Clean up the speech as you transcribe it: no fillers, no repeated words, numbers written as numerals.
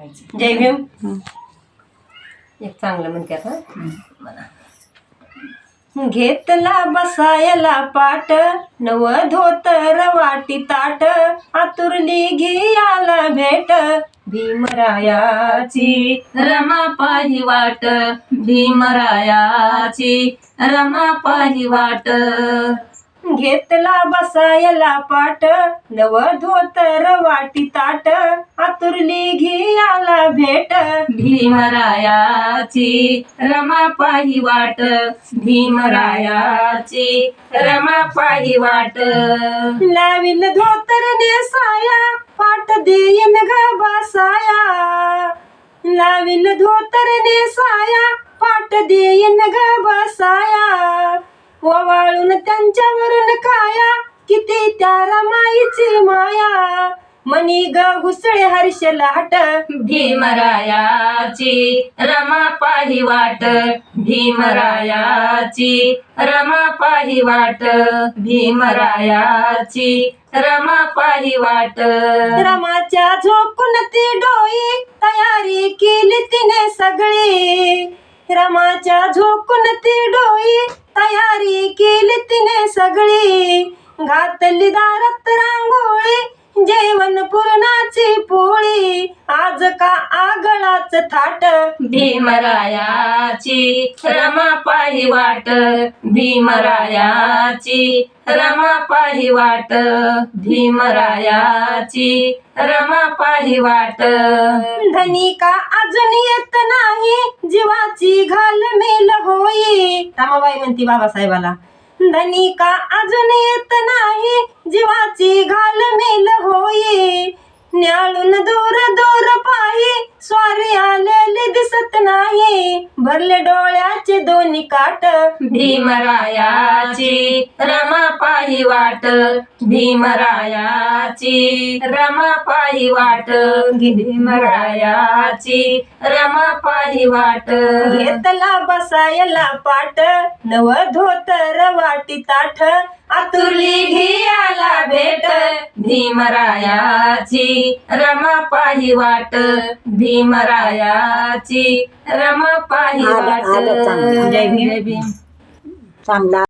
म्हणायचं. जय भीम. एक चांगलं म्हणतात हा म्हणा. घेतला बसायला पाट, नव धोतर वाटी ताट, आतुरली घियाला भेट, भीमरायाची रमा पाही वाट, भीमरायाची रमा पाही वाट. घेतला बसायला पाट, नव धोतर वाटी ताट, आतुरली घियाला भेट, भीमरायाची रमा पाही वाट, भीमरायाची रमा पाही वाट. लाविल धोतर नेसाया, पाट देईन ग बसाया. लाविल धोतर नेसाया, पाट देईन ग बसाया. ववाळून त्यांच्यावरून काया, किती त्या रमाईची माया. मनी ग घुसळे हर्ष लाट, भीमरायाची रमा पाही वाट, भीमरायाची रमा पाही वाट, भीमरायाची रमा पाही वाट. रमाच्या झोकून ती डोई, तयारी केली तिने सगळी. रमाच्या झोकून ती डोई, तयारी केली तिने सगळी. घातली दारात रांगोळी, जेवण पुरणाची पोळी, आज का आगळाच थाट. भीमरायाची रमा पाही वाट, भीमरायाची रमा पाही वाट, भीमरायाची रमा पाही वाट. धनी का अजून येत नाही, जीवाची घालमेल होई. रमाबाई म्हणती बाबासाहेबाला, धनी का अजून येत नाही, जीवाची घालमेल होई. न्याळून दूर दूर पाही, स्वारी आलेली दिसत नाही, भरले डोळ्याचे दोन्ही काट. भीमरायाची रमा पाही वाट, भीमरायाची रमा पाही वाट, भीमरायाची रमा पाही वाट. घेतला बसायला पाट, नव धोतर वाटी ताठ, आतुरली घियाला भेट, भीमरायाची रमा पाही वाट, भीमरायाची रमा पाही वाट. जय भीम. जय भीम. चांगला